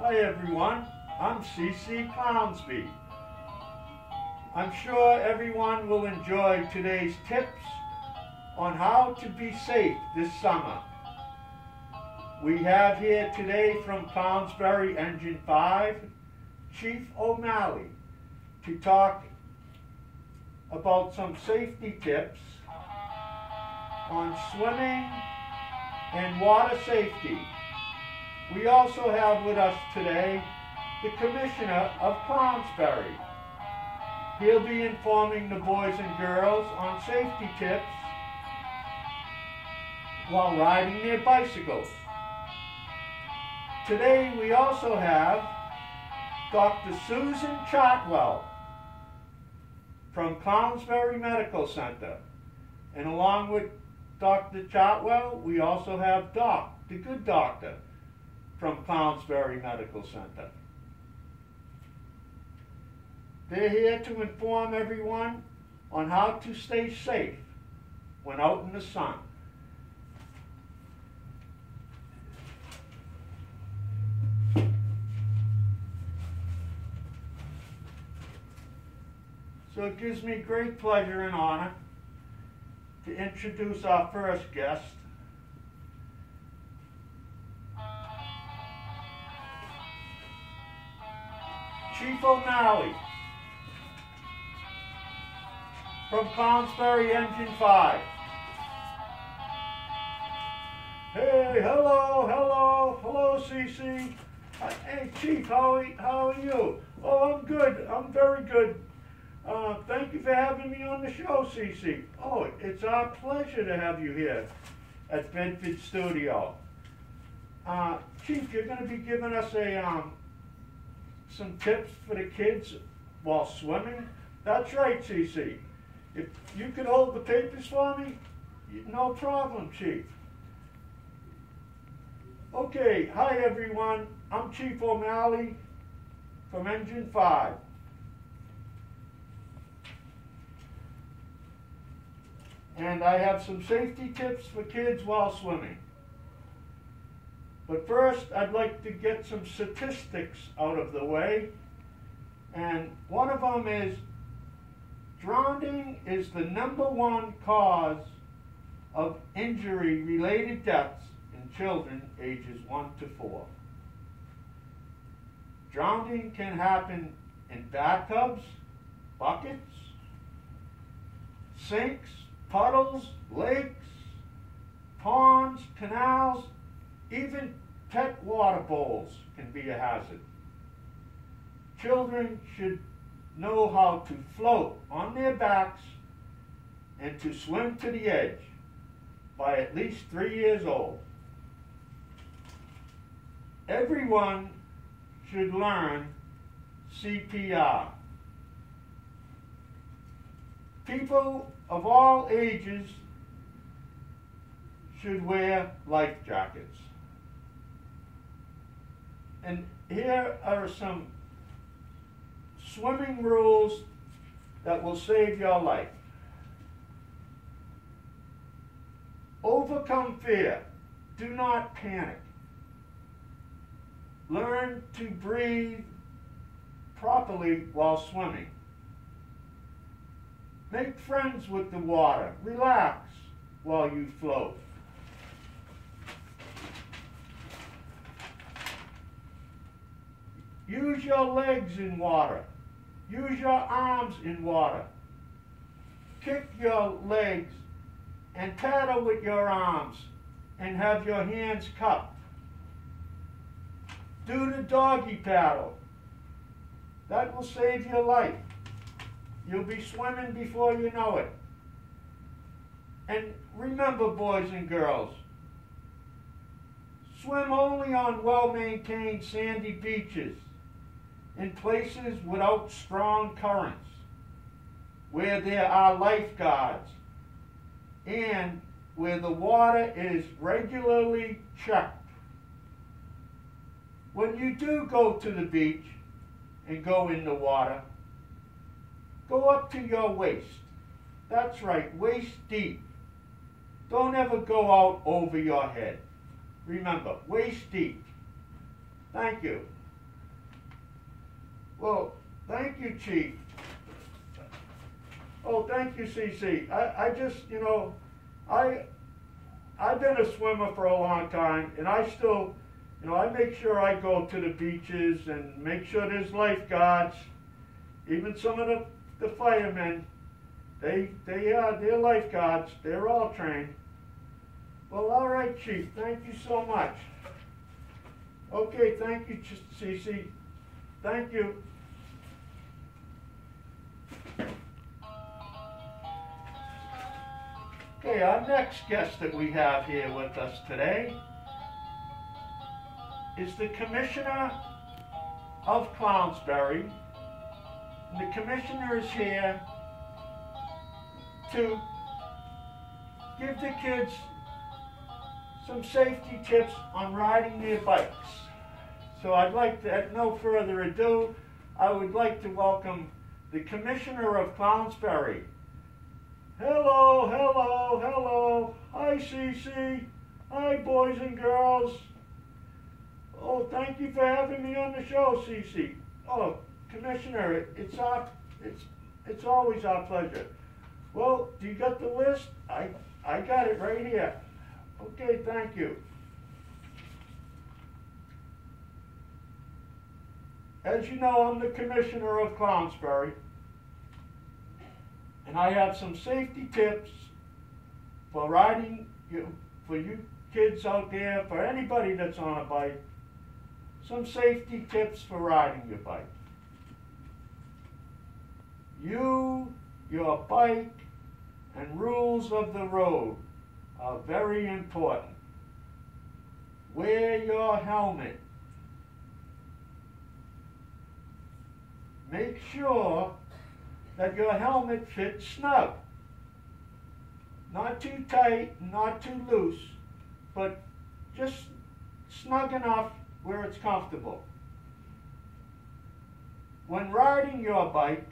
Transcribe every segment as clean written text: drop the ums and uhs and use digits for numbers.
Hi everyone, I'm CC Clownsbee. I'm sure everyone will enjoy today's tips on how to be safe this summer. We have here today from Clownsbee Engine 5, Chief O'Malley, to talk about some safety tips on swimming and water safety. We also have with us today the Commissioner of Clownsbee. He'll be informing the boys and girls on safety tips while riding their bicycles. Today we also have Dr. Susan Chartwell from Clownsbee Medical Center. And along with Dr. Chartwell, we also have Doc, the good doctor, from Clownsbee Medical Center. They're here to inform everyone on how to stay safe when out in the sun. So it gives me great pleasure and honor to introduce our first guest, Chief O'Malley from Clownsbee Engine 5. Hey, hello, CC. Hey, Chief, how are you? Oh, I'm good. I'm very good. Thank you for having me on the show, CC. Oh, it's our pleasure to have you here at Bedford Studio. Chief, you're going to be giving us some tips for the kids while swimming? That's right, CC. If you could hold the papers for me, no problem, Chief. Okay, hi everyone. I'm Chief O'Malley from Engine 5. And I have some safety tips for kids while swimming. But first, I'd like to get some statistics out of the way. And one of them is drowning is the #1 cause of injury-related deaths in children ages 1 to 4. Drowning can happen in bathtubs, buckets, sinks, puddles, lakes, ponds, canals, even pet water bowls can be a hazard. Children should know how to float on their backs and to swim to the edge by at least 3 years old. Everyone should learn CPR. People of all ages should wear life jackets. And here are some swimming rules that will save your life. Overcome fear. Do not panic. Learn to breathe properly while swimming. Make friends with the water. Relax while you float. Use your legs in water. Use your arms in water. Kick your legs and paddle with your arms and have your hands cupped. Do the doggy paddle. That will save your life. You'll be swimming before you know it. And remember, boys and girls, swim only on well-maintained sandy beaches, in places without strong currents, where there are lifeguards, and where the water is regularly checked. When you do go to the beach and go in the water, go up to your waist. That's right, waist deep. Don't ever go out over your head. Remember, waist deep. Thank you. Well, thank you, Chief. Oh, thank you, CC. I just, I've been a swimmer for a long time, and I still, I make sure I go to the beaches and make sure there's lifeguards. Even some of the firemen, they're lifeguards. They're all trained. Well, all right, Chief. Thank you so much. Okay, thank you, CC. Thank you. Okay, our next guest that we have here with us today is the Commissioner of Clownsbee. And the Commissioner is here to give the kids some safety tips on riding their bikes. So I'd like to, at no further ado, I would like to welcome the Commissioner of Clownsbee. Hello, hello, hello. Hi, CC. Hi, boys and girls. Oh, thank you for having me on the show, CC. Oh, Commissioner, it's always our pleasure. Well, do you got the list? I got it right here. Okay, thank you. As you know, I'm the Commissioner of Clownsbee, and I have some safety tips for riding, for you kids out there, for anybody that's on a bike, some safety tips for riding your bike. You, your bike, and rules of the road are very important. Wear your helmet. Make sure that your helmet fits snug. Not too tight, not too loose, but just snug enough where it's comfortable. When riding your bike,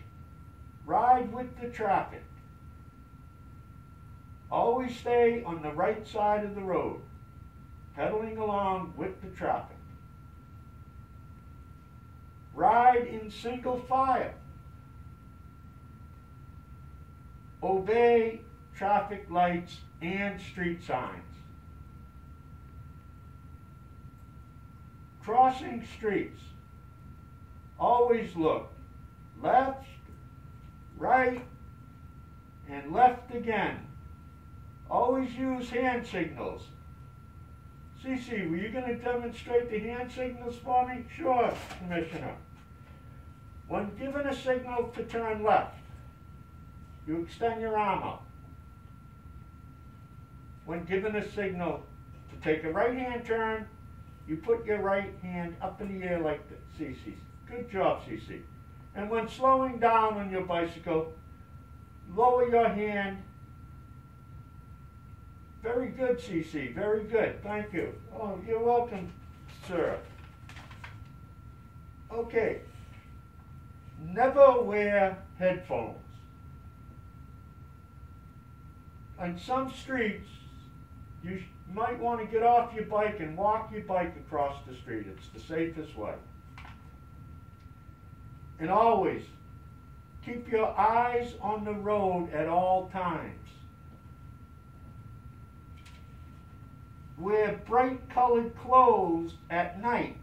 ride with the traffic. Always stay on the right side of the road, pedaling along with the traffic. Ride in single file. Obey traffic lights and street signs. Crossing streets. Always look left, right, and left again. Always use hand signals. Cece, were you going to demonstrate the hand signals for me? Sure, Commissioner. When given a signal to turn left, you extend your arm out. When given a signal to take a right-hand turn, you put your right hand up in the air like this. Cece. Good job, Cece. And when slowing down on your bicycle, lower your hand. Very good, CC. Very good. Thank you. Oh, you're welcome, sir. Okay. Never wear headphones. On some streets, you might want to get off your bike and walk your bike across the street. It's the safest way. And always keep your eyes on the road at all times. Wear bright colored clothes at night.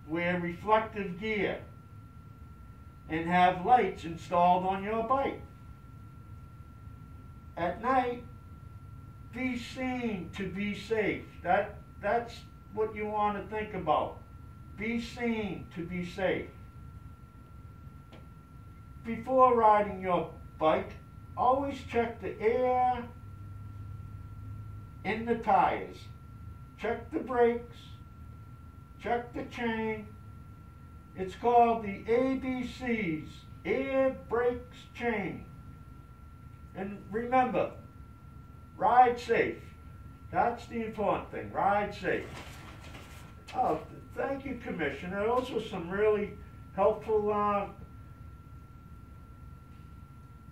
Wear reflective gear. And have lights installed on your bike. At night, be seen to be safe. That's what you want to think about. Be seen to be safe. Before riding your bike, always check the air in the tires. Check the brakes. Check the chain. It's called the ABCs, air, brakes, chain. And remember, ride safe. That's the important thing, ride safe. Oh, thank you, Commissioner. Those were some really helpful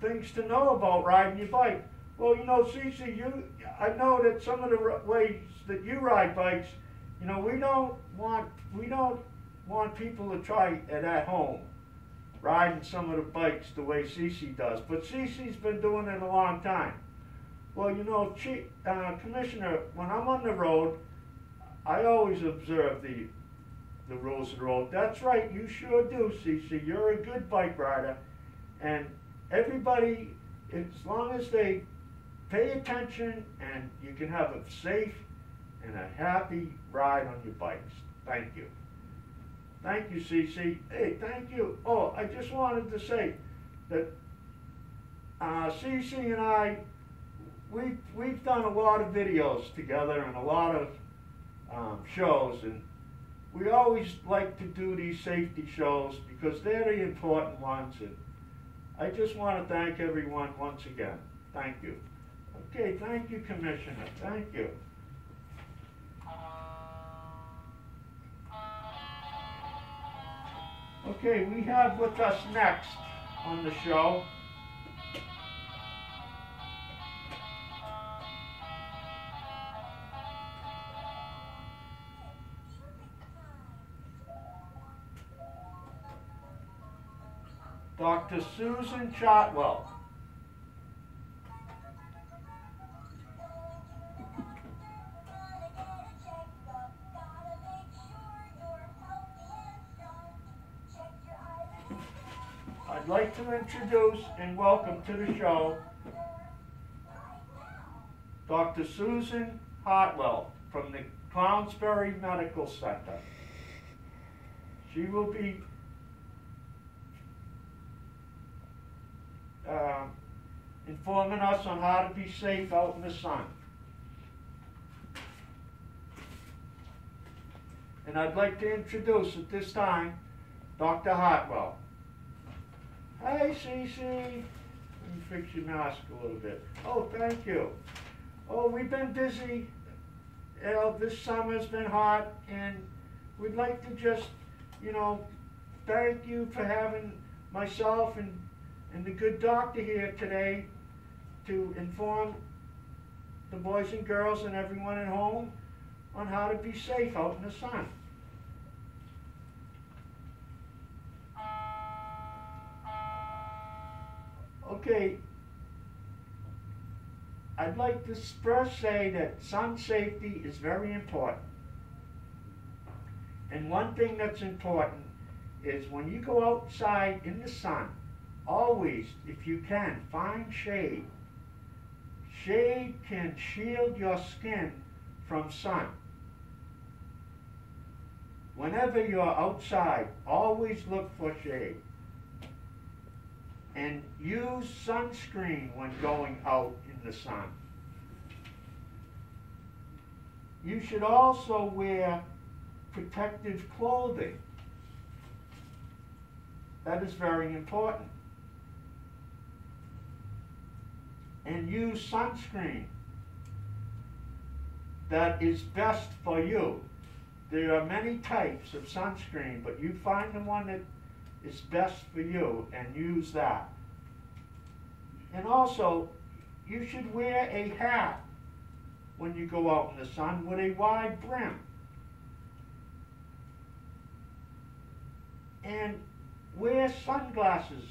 things to know about riding your bike. Well, you know, Cece, I know that some of the ways that you ride bikes, you know, we don't want people to try it at home, riding some of the bikes the way Cece does. But Cece's been doing it a long time. Well, you know, Commissioner, when I'm on the road, I always observe the rules of the road. That's right, you sure do, Cece. You're a good bike rider. And everybody, as long as they pay attention, and you can have a safe and a happy ride on your bikes. Thank you. Thank you, Cece. Hey, thank you. Oh, I just wanted to say that Cece and I, we've done a lot of videos together and a lot of shows, and we always like to do these safety shows because they're the important ones, and I just want to thank everyone once again. Thank you. Okay, thank you, Commissioner. Thank you. Okay, we have with us next on the show Dr. Susan Chartwell. I'd like to introduce and welcome to the show Dr. Susan Hartwell from the Clownsbee Medical Center. She will be informing us on how to be safe out in the sun. And I'd like to introduce at this time Dr. Hartwell. Hey, Cece. Let me fix your mask a little bit. Oh, thank you. Oh, we've been busy. You know, this summer's been hot, and we'd like to just, you know, thank you for having myself and the good doctor here today to inform the boys and girls and everyone at home on how to be safe out in the sun. Okay, I'd like to first say that sun safety is very important. And one thing that's important is when you go outside in the sun, always, if you can, find shade. Shade can shield your skin from sun. Whenever you're outside, always look for shade. And use sunscreen when going out in the sun. You should also wear protective clothing. That is very important. And use sunscreen that is best for you. There are many types of sunscreen, but you find the one that is best for you and use that. And also, you should wear a hat when you go out in the sun with a wide brim. And wear sunglasses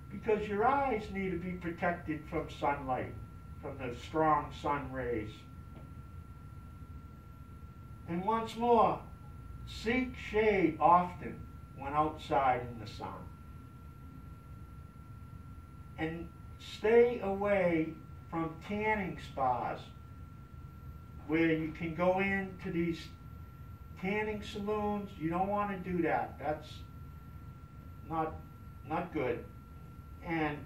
because your eyes need to be protected from sunlight, from the strong sun rays. And once more, seek shade often when outside in the sun. And stay away from tanning spas where you can go into these tanning saloons. You don't want to do that. That's not good. And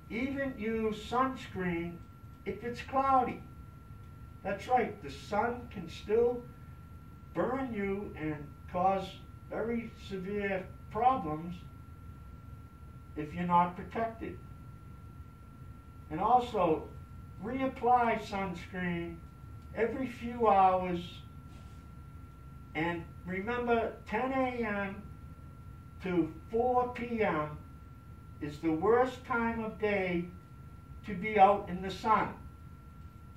even use sunscreen if it's cloudy. That's right, the sun can still burn you and cause very severe problems if you're not protected. And also, reapply sunscreen every few hours. And remember, 10 a.m. to 4 p.m. is the worst time of day to be out in the sun.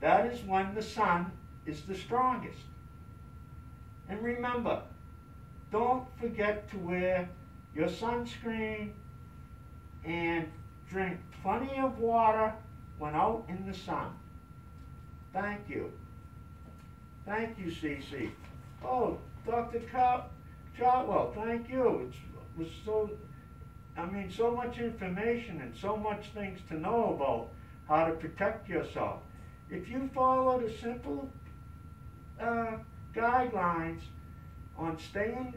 That is when the sun is the strongest. And remember, don't forget forget to wear your sunscreen and drink plenty of water when out in the sun. Thank you. Thank you, Cece. Oh, Dr. Chartwell, thank you. It was so, so much information and so much things to know about how to protect yourself. If you follow the simple guidelines on staying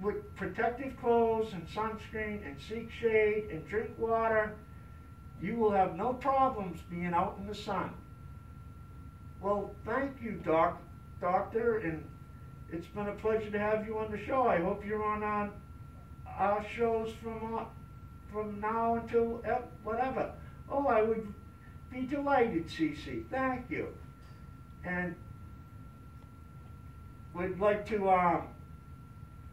with protective clothes and sunscreen and seek shade and drink water, you will have no problems being out in the sun. Well, thank you, Doctor, and it's been a pleasure to have you on the show. I hope you're on our shows from now until whatever. Oh, I would be delighted, Cece. Thank you. And we'd like to,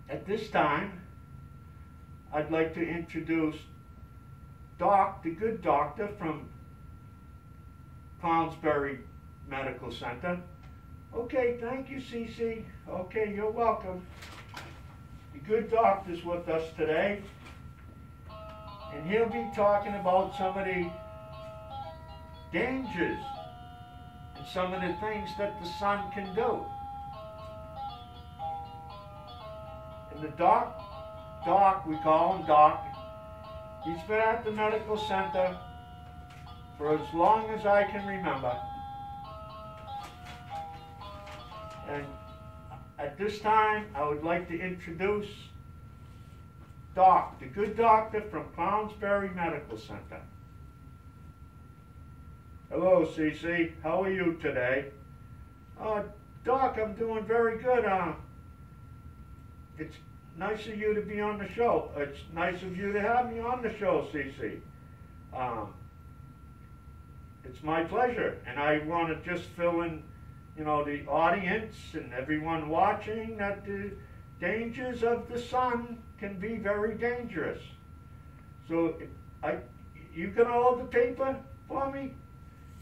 at this time, I'd like to introduce Doc, the good doctor from Clownsbee Medical Center. Okay, thank you, Cece. Okay, you're welcome. The good doctor's with us today, and he'll be talking about some of the dangers and some of the things that the sun can do. And the Doc, we call him Doc, he's been at the medical center for as long as I can remember. And at this time, I would like to introduce Doc, the good doctor from Clownsbee Medical Center. Hello, Cece. How are you today? Doc, I'm doing very good. It's nice of you to be on the show. It's nice of you to have me on the show, Cece. It's my pleasure, and I want to just fill in, the audience and everyone watching that the dangers of the sun can be very dangerous. So, you can hold the paper for me?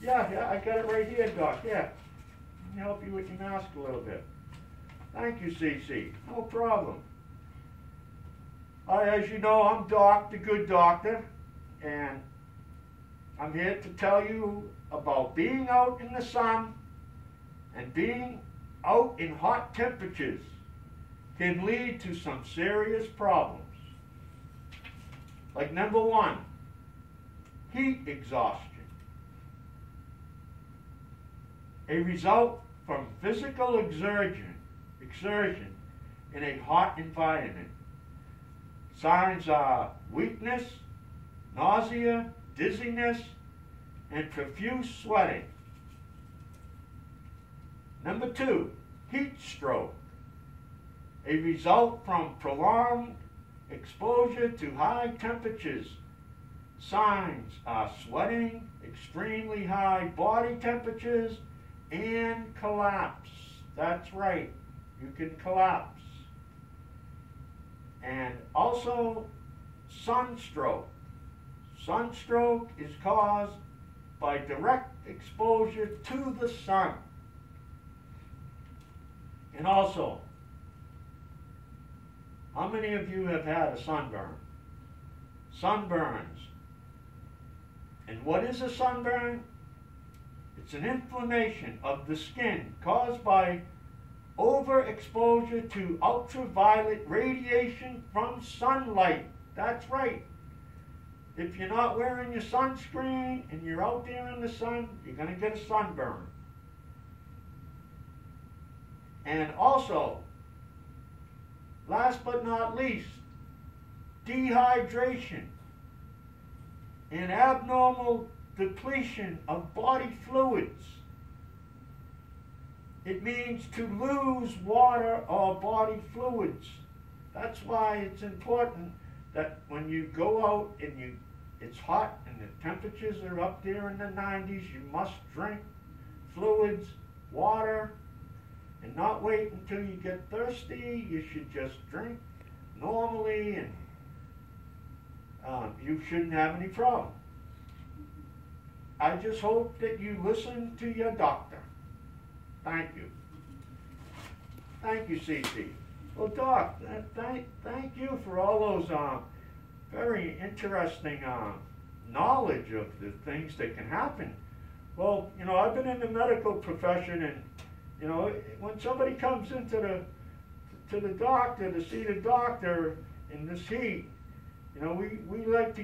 Yeah, I got it right here, Doc. Yeah, let me help you with your mask a little bit. Thank you, Cece. No problem. As you know, I'm Doc, the good doctor, and I'm here to tell you about being out in the sun and being out in hot temperatures can lead to some serious problems. Like number one, heat exhaustion. A result from physical exertion in a hot environment. Signs are weakness, nausea, dizziness, and profuse sweating. Number two, heat stroke. A result from prolonged exposure to high temperatures. Signs are sweating, extremely high body temperatures, and collapse. That's right, you can collapse. And also sunstroke. Sunstroke is caused by direct exposure to the sun. And also, how many of you have had a sunburn? Sunburns. And what is a sunburn? It's an inflammation of the skin caused by overexposure to ultraviolet radiation from sunlight. That's right. If you're not wearing your sunscreen and you're out there in the sun, you're going to get a sunburn. And also, last but not least, dehydration and abnormal depletion of body fluids. It means to lose water or body fluids. That's why it's important that when you go out and it's hot and the temperatures are up there in the 90s, you must drink fluids, water, and not wait until you get thirsty. You should just drink normally, and you shouldn't have any problem. I just hope that you listen to your doctor. Thank you. Thank you, Cece. Well, Doc, thank you for all those very interesting knowledge of the things that can happen. Well, you know, I've been in the medical profession, and you know, when somebody comes into the doctor to see the doctor in this heat, you know, we like to